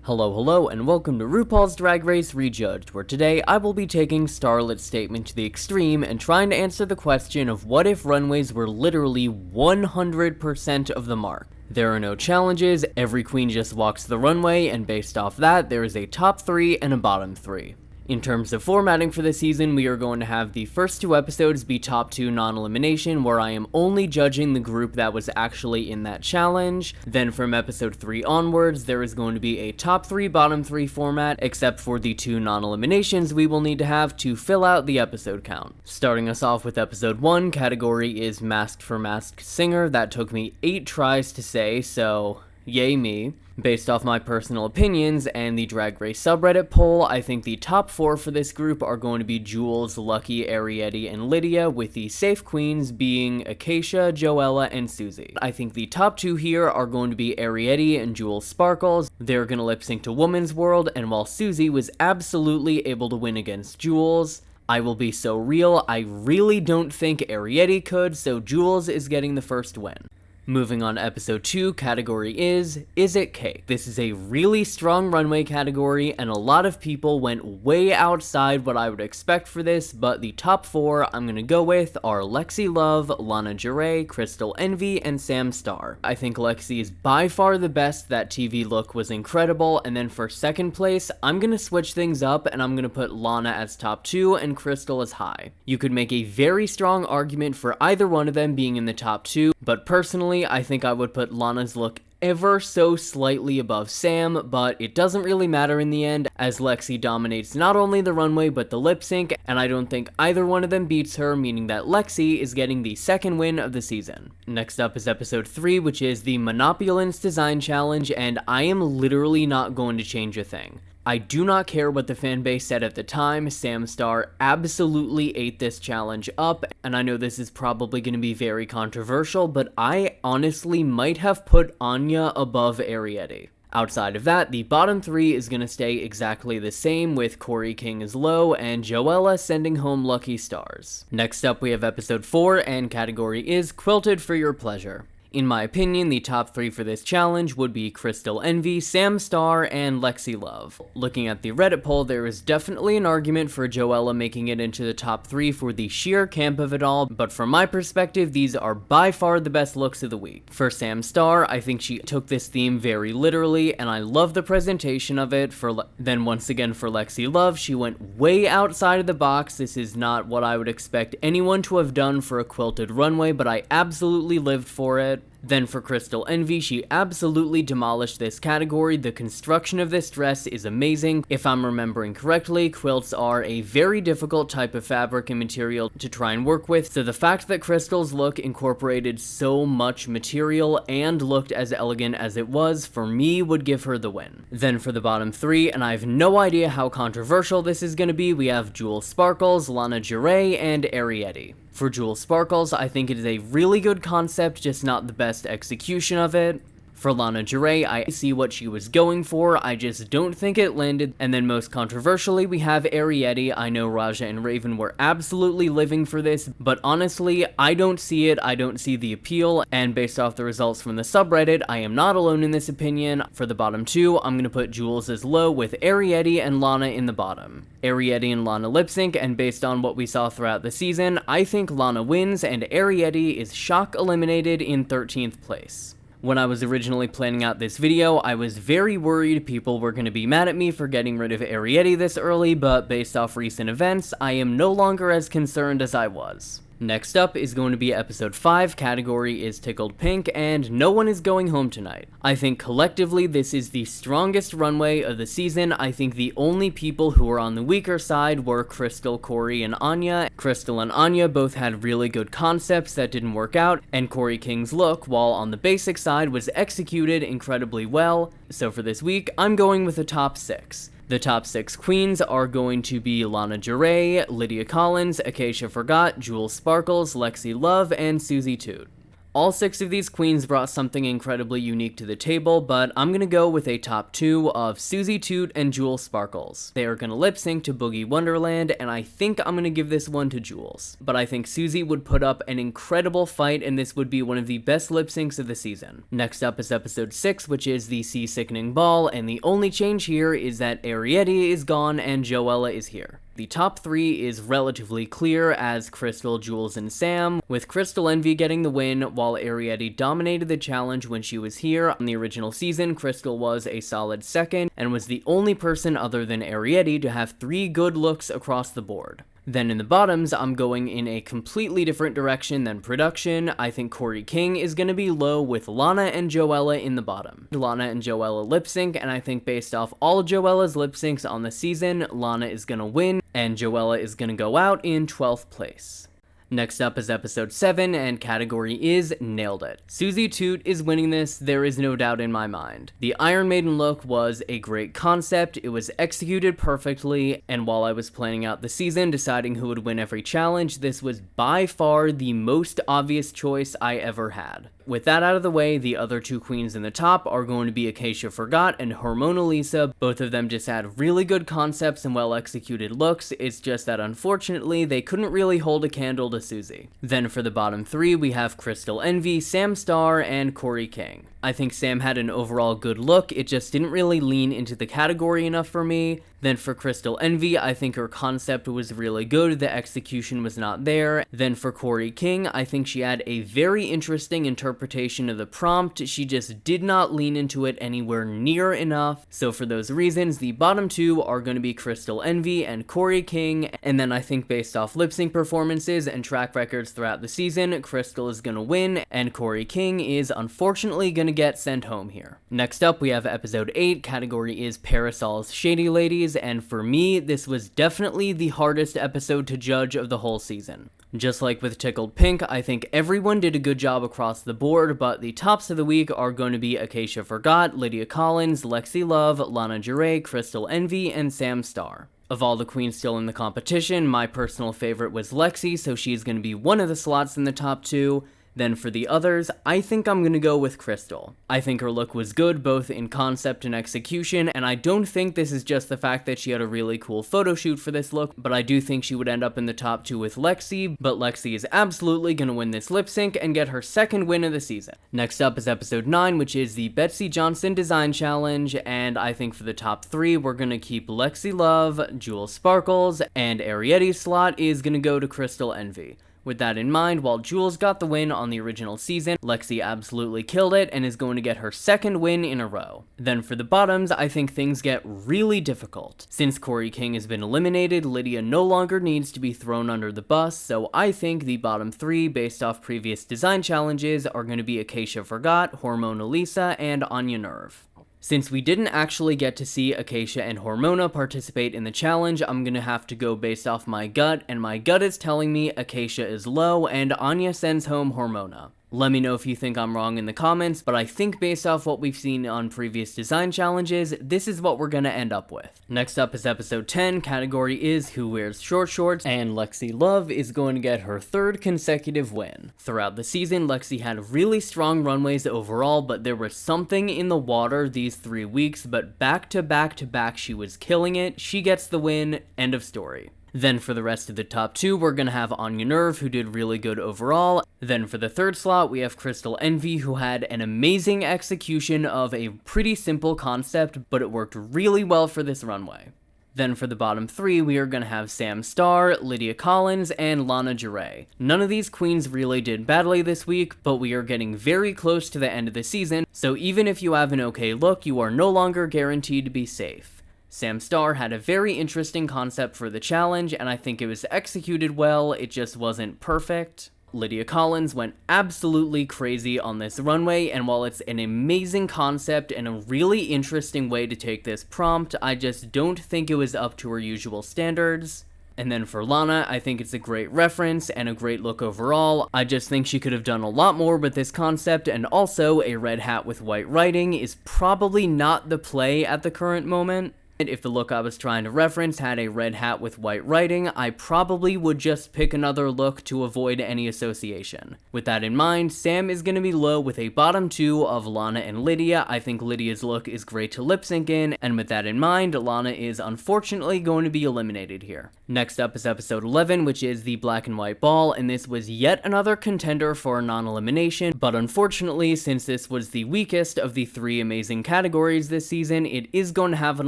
Hello, and welcome to RuPaul's Drag Race Rejudged, where today I will be taking Starlet's statement to the extreme and trying to answer the question of what if runways were literally 100% of the mark. There are no challenges, every queen just walks the runway, and based off that, there is a top 3 and a bottom 3. In terms of formatting for this season, we are going to have the first 2 episodes be top 2 non-elimination, where I am only judging the group that was actually in that challenge. Then from episode 3 onwards, there is going to be a top 3, bottom 3 format, except for the 2 non-eliminations we will need to have to fill out the episode count. Starting us off with episode 1, category is Masked for Masked Singer. That took me 8 tries to say, so yay me. Based off my personal opinions and the Drag Race subreddit poll, I think the top 4 for this group are going to be Jules, Lucky, Ariete, and Lydia, with the safe queens being Acacia, Joella, and Susie. I think the top 2 here are going to be Ariete and Jules Sparkles. They're going to lip sync to Woman's World, and while Susie was absolutely able to win against Jules, I will be so real, I really don't think Ariete could, so Jules is getting the first win. Moving on to episode 2, category is It Cake? This is a really strong runway category, and a lot of people went way outside what I would expect for this, but the top 4 I'm gonna go with are Lexi Love, Lana Jarrett, Crystal Envy, and Sam Starr. I think Lexi is by far the best. That TV look was incredible, and then for second place, I'm gonna switch things up, and I'm gonna put Lana as top 2 and Crystal as high. You could make a very strong argument for either one of them being in the top 2, but personally, I think I would put Lana's look ever so slightly above Sam, but it doesn't really matter in the end, as Lexi dominates not only the runway but the lip sync, and I don't think either one of them beats her, meaning that Lexi is getting the second win of the season. Next up is episode 3, which is the Monopulence Design Challenge, and I am literally not going to change a thing. I do not care what the fanbase said at the time. Sam Starr absolutely ate this challenge up, and I know this is probably going to be very controversial, but I honestly might have put Anya above Ariete. Outside of that, the bottom 3 is going to stay exactly the same, with Corey King as low and Joella sending home lucky stars. Next up we have episode 4, and category is Quilted for Your Pleasure. In my opinion, the top 3 for this challenge would be Crystal Envy, Sam Starr, and Lexi Love. Looking at the Reddit poll, there is definitely an argument for Joella making it into the top 3 for the sheer camp of it all, but from my perspective, these are by far the best looks of the week. For Sam Starr, I think she took this theme very literally, and I love the presentation of it. Then once again for Lexi Love, she went way outside of the box. This is not what I would expect anyone to have done for a quilted runway, but I absolutely lived for it. Then for Crystal Envy, she absolutely demolished this category. The construction of this dress is amazing. If I'm remembering correctly, quilts are a very difficult type of fabric and material to try and work with, so the fact that Crystal's look incorporated so much material and looked as elegant as it was, for me, would give her the win. Then for the bottom 3, and I have no idea how controversial this is going to be, we have Jules Sparkles, Lana Jarrett, and Ariete. For Jules Sparkles, I think it is a really good concept, just not the best execution of it. For Lana Jarrett, I see what she was going for, I just don't think it landed. And then most controversially, we have Ariete. I know Raja and Raven were absolutely living for this, but honestly, I don't see it, I don't see the appeal, and based off the results from the subreddit, I am not alone in this opinion. For the bottom 2, I'm gonna put Jules as low, with Ariete and Lana in the bottom. Ariete and Lana lip sync, and based on what we saw throughout the season, I think Lana wins, and Ariete is shock eliminated in 13th place. When I was originally planning out this video, I was very worried people were going to be mad at me for getting rid of Ariete this early, but based off recent events, I am no longer as concerned as I was. Next up is going to be episode 5, category is Tickled Pink, and no one is going home tonight. I think collectively this is the strongest runway of the season. I think the only people who were on the weaker side were Crystal, Corey, and Anya. Crystal and Anya both had really good concepts that didn't work out, and Corey King's look, while on the basic side, was executed incredibly well. So for this week, I'm going with the top 6. The top 6 queens are going to be Lana Jarrett, Lydia Collins, Acacia Forgot, Jules Sparkles, Lexi Love, and Susie Toot. All 6 of these queens brought something incredibly unique to the table, but I'm gonna go with a top 2 of Susie Toot and Jewel Sparkles. They are gonna lip sync to Boogie Wonderland, and I think I'm gonna give this one to Jules. But I think Susie would put up an incredible fight, and this would be one of the best lip syncs of the season. Next up is episode 6, which is the Sea Sickening Ball, and the only change here is that Ariete is gone and Joella is here. The top 3 is relatively clear as Crystal, Jules, and Sam, with Crystal Envy getting the win, while Ariete dominated the challenge when she was here. On the original season, Crystal was a solid second, and was the only person other than Ariete to have 3 good looks across the board. Then in the bottoms, I'm going in a completely different direction than production. I think Corey King is going to be low with Lana and Joella in the bottom. Lana and Joella lip sync, and I think based off all Joella's lip syncs on the season, Lana is going to win, and Joella is going to go out in 12th place. Next up is episode 7, and category is Nailed It. Susie Toot is winning this, there is no doubt in my mind. The Iron Maiden look was a great concept, it was executed perfectly, and while I was planning out the season, deciding who would win every challenge, this was by far the most obvious choice I ever had. With that out of the way, the other 2 queens in the top are going to be Acacia Forgot and Hormona Lisa. Both of them just had really good concepts and well-executed looks, it's just that unfortunately, they couldn't really hold a candle to Susie. Then for the bottom 3, we have Crystal Envy, Sam Starr, and Corey King. I think Sam had an overall good look, it just didn't really lean into the category enough for me. Then for Crystal Envy, I think her concept was really good, the execution was not there. Then for Corey King, I think she had a very interesting interpretation of the prompt, she just did not lean into it anywhere near enough. So for those reasons, the bottom 2 are going to be Crystal Envy and Corey King, and then I think based off lip sync performances and track records throughout the season, Crystal is going to win, and Corey King is unfortunately going to get sent home here. Next up, we have episode 8, category is Parasol's Shady Ladies, and for me, this was definitely the hardest episode to judge of the whole season. Just like with Tickled Pink, I think everyone did a good job across the board, but the tops of the week are going to be Acacia Forgot, Lydia Collins, Lexi Love, Lana Jure, Crystal Envy, and Sam Starr. Of all the queens still in the competition, my personal favorite was Lexi, so she's going to be one of the slots in the top 2. Then for the others, I think I'm gonna go with Crystal. I think her look was good both in concept and execution, and I don't think this is just the fact that she had a really cool photo shoot for this look, but I do think she would end up in the top 2 with Lexi, but Lexi is absolutely gonna win this lip sync and get her 2nd win of the season. Next up is episode 9, which is the Betsy Johnson Design Challenge, and I think for the top 3, we're gonna keep Lexi Love, Jewel Sparkles, and Ariete's slot is gonna go to Crystal Envy. With that in mind, while Jules got the win on the original season, Lexi absolutely killed it and is going to get her 2nd win in a row. Then for the bottoms, I think things get really difficult. Since Corey King has been eliminated, Lydia no longer needs to be thrown under the bus, so I think the bottom 3, based off previous design challenges, are going to be Acacia Forgot, Hormona Lisa, and Anya Nerve. Since we didn't actually get to see Acacia and Hormona participate in the challenge, I'm gonna have to go based off my gut, and my gut is telling me Acacia is low and Anya sends home Hormona. Let me know if you think I'm wrong in the comments, but I think based off what we've seen on previous design challenges, this is what we're gonna end up with. Next up is episode 10, category is Who Wears Short Shorts, and Lexi Love is going to get her 3rd consecutive win. Throughout the season, Lexi had really strong runways overall, but there was something in the water these 3 weeks, but back to back to back she was killing it. She gets the win, end of story. Then for the rest of the top 2, we're gonna have Anya Nerve, who did really good overall. Then for the 3rd slot, we have Crystal Envy, who had an amazing execution of a pretty simple concept, but it worked really well for this runway. Then for the bottom 3, we are gonna have Sam Starr, Lydia Collins, and Lana Jure. None of these queens really did badly this week, but we are getting very close to the end of the season, so even if you have an okay look, you are no longer guaranteed to be safe. Sam Starr had a very interesting concept for the challenge, and I think it was executed well, it just wasn't perfect. Lydia Collins went absolutely crazy on this runway, and while it's an amazing concept and a really interesting way to take this prompt, I just don't think it was up to her usual standards. And then for Lana, I think it's a great reference and a great look overall. I just think she could have done a lot more with this concept, and also a red hat with white writing is probably not the play at the current moment. If the look I was trying to reference had a red hat with white writing, I probably would just pick another look to avoid any association. With that in mind, Sam is going to be low with a bottom 2 of Lana and Lydia. I think Lydia's look is great to lip sync in, and with that in mind, Lana is unfortunately going to be eliminated here. Next up is episode 11, which is the black and white ball, and this was yet another contender for non-elimination, but unfortunately, since this was the weakest of the 3 amazing categories this season, it is going to have an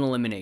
elimination.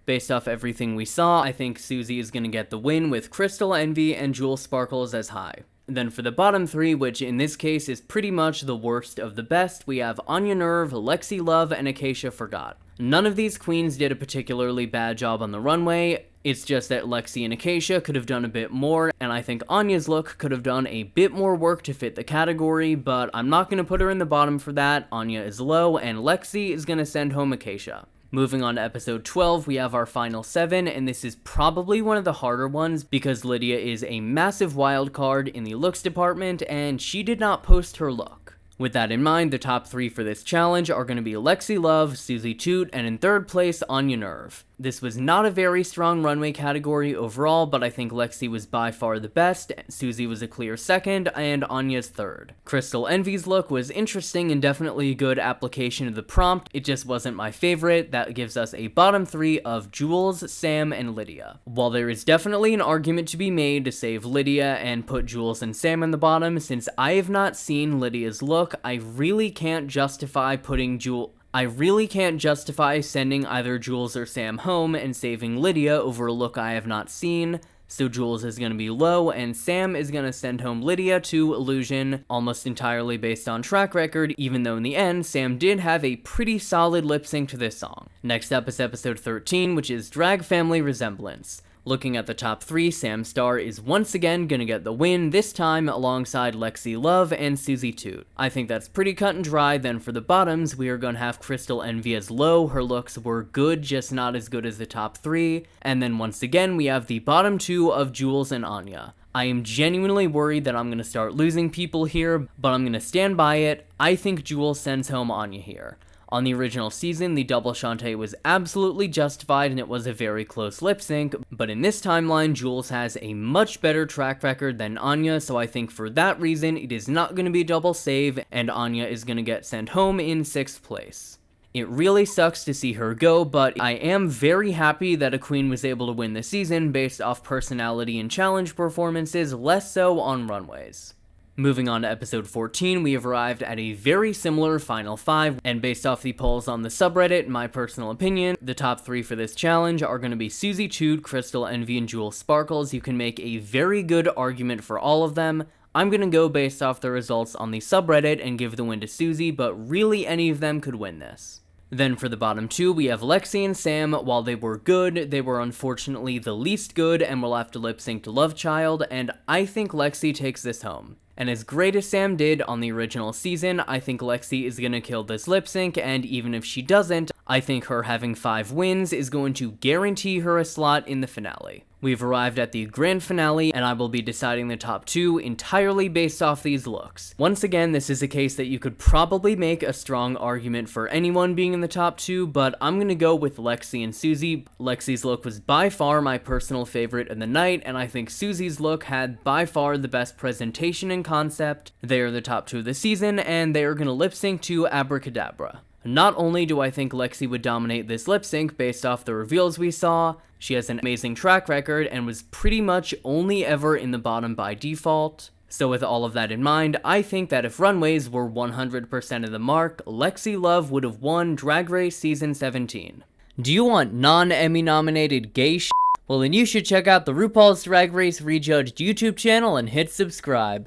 Based off everything we saw, I think Susie is going to get the win with Crystal Envy and Jewel Sparkles as high. Then for the bottom 3, which in this case is pretty much the worst of the best, we have Anya Nerve, Lexi Love, and Acacia Forgot. None of these queens did a particularly bad job on the runway. It's just that Lexi and Acacia could have done a bit more, and I think Anya's look could have done a bit more work to fit the category, but I'm not going to put her in the bottom for that. Anya is low, and Lexi is going to send home Acacia. Moving on to episode 12, we have our final 7, and this is probably one of the harder ones because Lydia is a massive wild card in the looks department, and she did not post her look. With that in mind, the top 3 for this challenge are going to be Lexi Love, Susie Toot, and in third place, Anya Nerve. This was not a very strong runway category overall, but I think Lexi was by far the best, Susie was a clear second, and Anya's third. Crystal Envy's look was interesting and definitely a good application of the prompt, it just wasn't my favorite. That gives us a bottom 3 of Jules, Sam, and Lydia. While there is definitely an argument to be made to save Lydia and put Jules and Sam in the bottom, since I have not seen Lydia's look, I really can't justify sending either Jules or Sam home and saving Lydia over a look I have not seen, so Jules is going to be low, and Sam is going to send home Lydia to Illusion, almost entirely based on track record, even though in the end, Sam did have a pretty solid lip sync to this song. Next up is episode 13, which is Drag Family Resemblance. Looking at the top 3, Sam Star is once again gonna get the win, this time alongside Lexi Love and Susie Toot. I think that's pretty cut and dry. Then for the bottoms, we are gonna have Crystal Envy as low. Her looks were good, just not as good as the top 3. And then once again, we have the bottom 2 of Jules and Anya. I am genuinely worried that I'm gonna start losing people here, but I'm gonna stand by it. I think Jules sends home Anya here. On the original season, the double Shantae was absolutely justified and it was a very close lip sync, but in this timeline, Jules has a much better track record than Anya, so I think for that reason, it is not going to be a double save, and Anya is going to get sent home in 6th place. It really sucks to see her go, but I am very happy that a queen was able to win the season based off personality and challenge performances, less so on runways. Moving on to episode 14, we have arrived at a very similar final 5, and based off the polls on the subreddit, in my personal opinion, the top 3 for this challenge are going to be Susie Toot, Crystal Envy, and Jewel Sparkles. You can make a very good argument for all of them. I'm going to go based off the results on the subreddit and give the win to Susie, but really any of them could win this. Then for the bottom 2, we have Lexi and Sam. While they were good, they were unfortunately the least good and will have to lip sync to Love Child, and I think Lexi takes this home. And as great as Sam did on the original season, I think Lexi is going to kill this lip sync, and even if she doesn't, I think her having 5 wins is going to guarantee her a slot in the finale. We've arrived at the grand finale, and I will be deciding the top 2 entirely based off these looks. Once again, this is a case that you could probably make a strong argument for anyone being in the top 2, but I'm gonna go with Lexi and Susie. Lexi's look was by far my personal favorite of the night, and I think Susie's look had by far the best presentation and concept. They are the top 2 of the season, and they are gonna lip sync to Abracadabra. Not only do I think Lexi would dominate this lip sync based off the reveals we saw, she has an amazing track record and was pretty much only ever in the bottom by default. So with all of that in mind, I think that if Runways were 100% of the mark, Lexi Love would have won Drag Race Season 17. Do you want non-Emmy nominated gay shit? Well then you should check out the RuPaul's Drag Race Rejudged YouTube channel and hit subscribe.